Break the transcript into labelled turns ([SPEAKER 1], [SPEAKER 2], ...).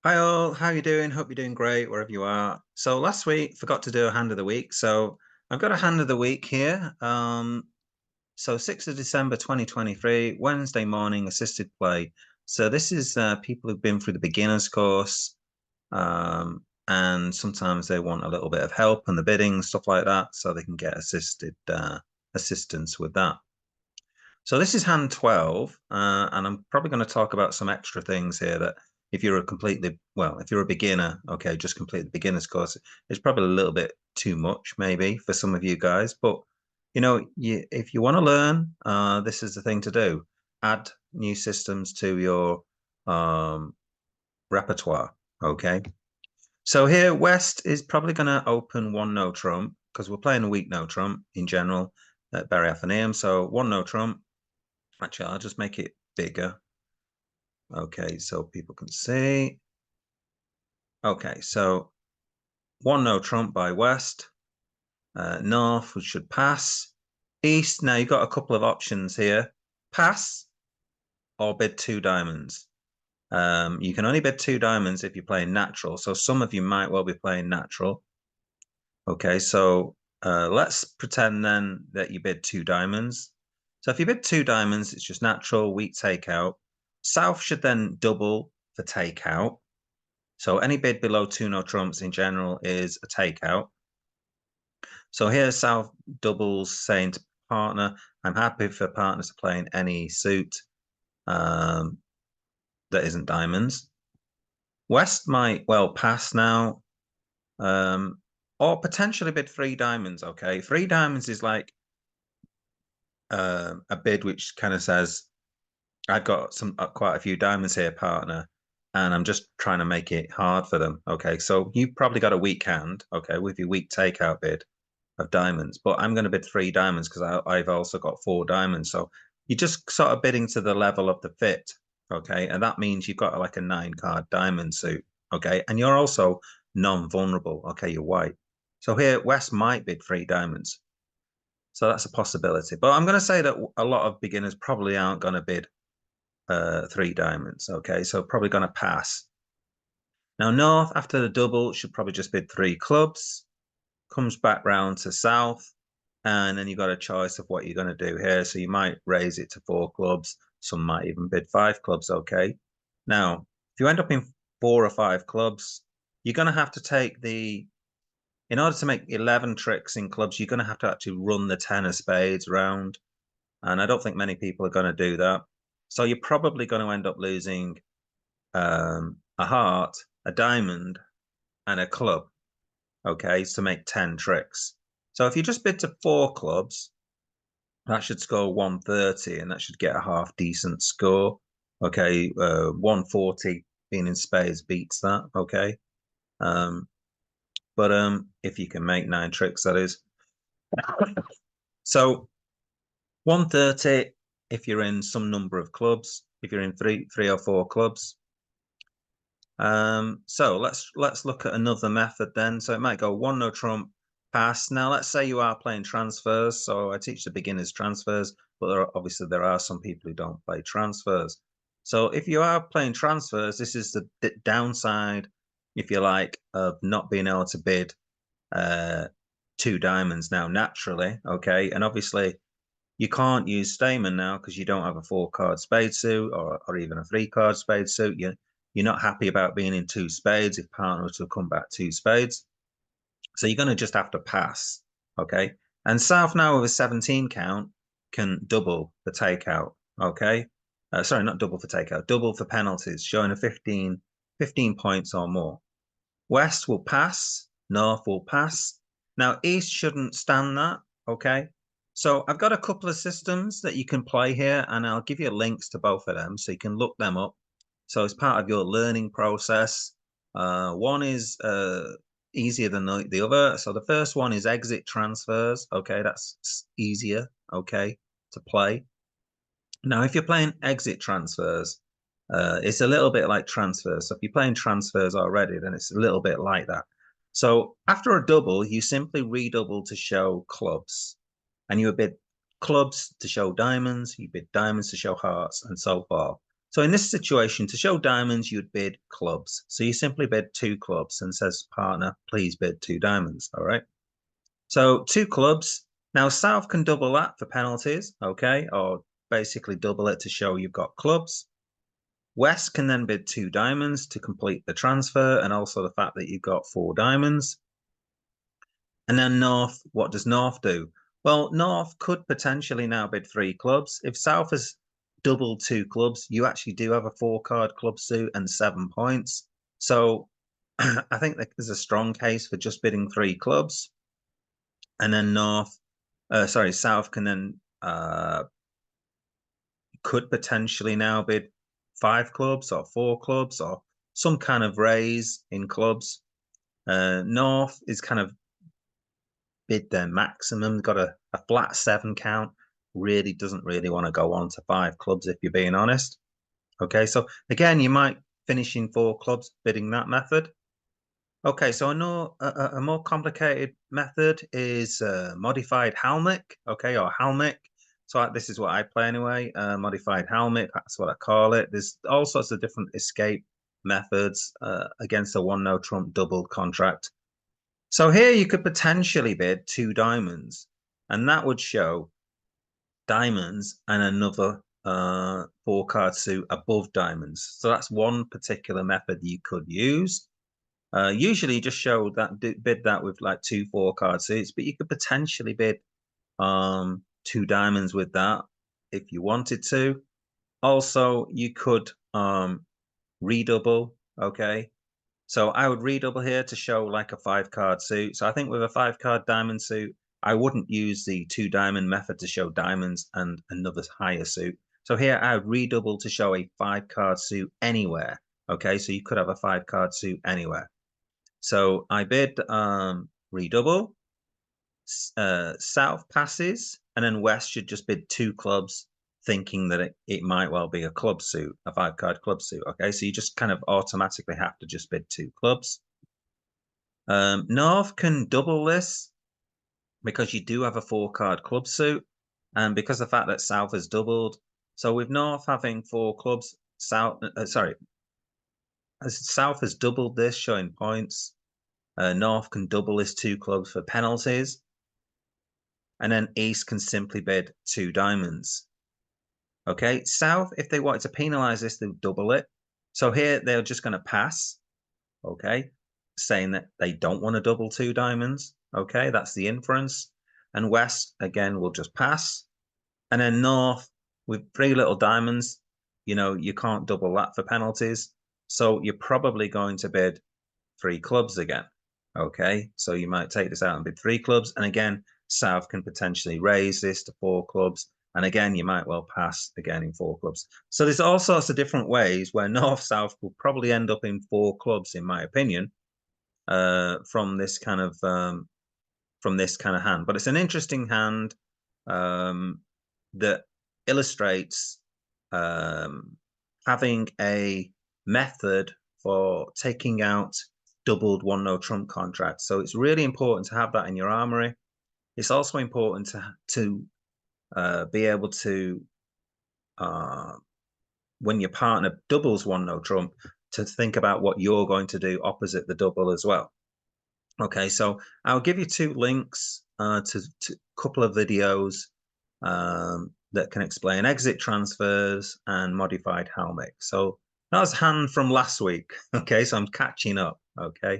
[SPEAKER 1] Hi all, how you doing? Hope you're doing great wherever you are. So last week forgot to do a hand of the week. So I've got a hand of the week here. So 6th of December 2023, Wednesday morning assisted play. So this is people who've been through the beginners course, and sometimes they want a little bit of help in the bidding, stuff like that, so they can get assisted assistance with that. So this is hand 12, and I'm probably going to talk about some extra things here that if you're a completely, well, if you're a beginner, okay, just complete the beginner's course. It's probably a little bit too much maybe for some of you guys, but if you want to learn, this is the thing to do. Add new systems to your repertoire, okay? So here, West is probably going to open one no trump because we're playing a weak no trump in general at Barry Athenaeum. So one no trump. Actually, I'll just make it bigger. Okay, so people can see. Okay, so one no trump by West. North, we should pass. East, now you've got a couple of options here. Pass or bid two diamonds. You can only bid two diamonds if you're playing natural. So some of you might well be playing natural. Okay, so let's pretend then that you bid two diamonds. So if you bid two diamonds, it's just natural, weak takeout. South should then double for takeout. So any bid below two no trumps in general is a takeout. So here South doubles saying to partner, I'm happy for partner to play in any suit that isn't diamonds. West might well pass now, or potentially bid three diamonds. Okay, three diamonds is like a bid which kind of says, I've got some quite a few diamonds here, partner, and I'm just trying to make it hard for them. Okay, so you've probably got a weak hand, okay, with your weak takeout bid of diamonds, but I'm going to bid three diamonds because I've also got four diamonds. So you're just sort of bidding to the level of the fit, okay, and that means you've got like a 9 card diamond suit, okay, and you're also non-vulnerable, okay, you're white. So here, West might bid three diamonds. So that's a possibility. But I'm going to say that a lot of beginners probably aren't going to bid three diamonds. Okay, so probably going to pass. Now, North, after the double, should probably just bid three clubs. Comes back round to South. And then you've got a choice of what you're going to do here. So you might raise it to four clubs. Some might even bid five clubs. Okay. Now, if you end up in four or five clubs, you're going to have to take in order to make 11 tricks in clubs, you're going to have to actually run the 10 of spades round. And I don't think many people are going to do that. So you're probably going to end up losing a heart, a diamond, and a club, okay, to make 10 tricks. So if you just bid to four clubs, that should score 130 and that should get a half decent score. Okay, 140 being in spades beats that, okay. But if you can make 9 tricks, that is. So 130 if you're in some number of clubs, if you're in three or four clubs. So let's look at another method then. So it might go one no trump, pass. Now let's say you are playing transfers. So I teach the beginners transfers, but obviously there are some people who don't play transfers. So if you are playing transfers, this is the downside, if you like, of not being able to bid two diamonds now naturally. Okay, and obviously you can't use Stayman now because you don't have a 4 card spade suit or even a 3 card spade suit. You're not happy about being in two spades if partner were to come back two spades. So you're going to just have to pass. Okay. And South now with a 17 count can double the takeout. Okay. Sorry, not double for takeout, double for penalties, showing a 15 points or more. West will pass, North will pass. Now, East shouldn't stand that. Okay. So I've got a couple of systems that you can play here, and I'll give you links to both of them so you can look them up. So as part of your learning process, one is easier than the other. So the first one is exit transfers. Okay, that's easier. Okay, to play. Now, if you're playing exit transfers, it's a little bit like transfers. So if you're playing transfers already, then it's a little bit like that. So after a double, you simply redouble to show clubs, and you bid clubs to show diamonds, you bid diamonds to show hearts, and so forth. So in this situation, to show diamonds, you'd bid clubs. So you simply bid 2 clubs and says, partner, please bid 2 diamonds. All right. So 2 clubs. Now South can double that for penalties, okay, or basically double it to show you've got clubs. West can then bid 2 diamonds to complete the transfer, and also the fact that you've got 4 diamonds. And then North, what does North do? Well, North could potentially now bid 3 clubs. If South has doubled 2 clubs, you actually do have a 4-card club suit and 7 points. So I think that there's a strong case for just bidding 3 clubs. And then South can then could potentially now bid 5 clubs or 4 clubs or some kind of raise in clubs. North is kind of bid their maximum, got a flat 7 count, really doesn't really want to go on to 5 clubs if you're being honest. Okay, so again, you might finish in 4 clubs bidding that method. Okay, so I know a more complicated method is modified Halmik, okay, or Halmik. So this is what I play anyway, modified Halmik, that's what I call it. There's all sorts of different escape methods against a 1 no trump doubled contract. So here you could potentially bid 2 diamonds, and that would show diamonds and another 4-card suit above diamonds. So that's one particular method you could use. Usually just show that bid that with like 2 4-card suits, but you could potentially bid 2 diamonds with that if you wanted to. Also, you could redouble, okay? So I would redouble here to show like a 5-card suit. So I think with a 5-card diamond suit, I wouldn't use the 2 diamond method to show diamonds and another higher suit. So here I would redouble to show a 5-card suit anywhere. Okay, so you could have a 5-card suit anywhere. So I bid redouble, South passes, and then West should just bid 2 clubs, thinking that it might well be a club suit, a 5-card club suit. Okay, so you just kind of automatically have to just bid 2 clubs. North can double this because you do have a 4-card club suit, and because of the fact that South has doubled. So with North having 4 clubs, South has doubled this, showing points. North can double this 2 clubs for penalties. And then East can simply bid 2 diamonds. Okay, South, if they wanted to penalize this, they'll double it. So here they're just going to pass, okay, saying that they don't want to double 2 diamonds. Okay, that's the inference. And West, again, will just pass. And then North, with 3 little diamonds, you can't double that for penalties. So you're probably going to bid 3 clubs again. Okay, so you might take this out and bid 3 clubs. And again, South can potentially raise this to 4 clubs. And again, you might well pass again in 4 clubs. So there's all sorts of different ways where North South will probably end up in 4 clubs, in my opinion, from this kind of hand. But it's an interesting hand that illustrates having a method for taking out doubled 1 no trump contracts. So it's really important to have that in your armory. It's also important to be able to, when your partner doubles 1 no trump, to think about what you're going to do opposite the double as well. Okay, so I'll give you 2 links to a couple of videos that can explain exit transfers and modified Halmik. So that was hand from last week. Okay, so I'm catching up. Okay.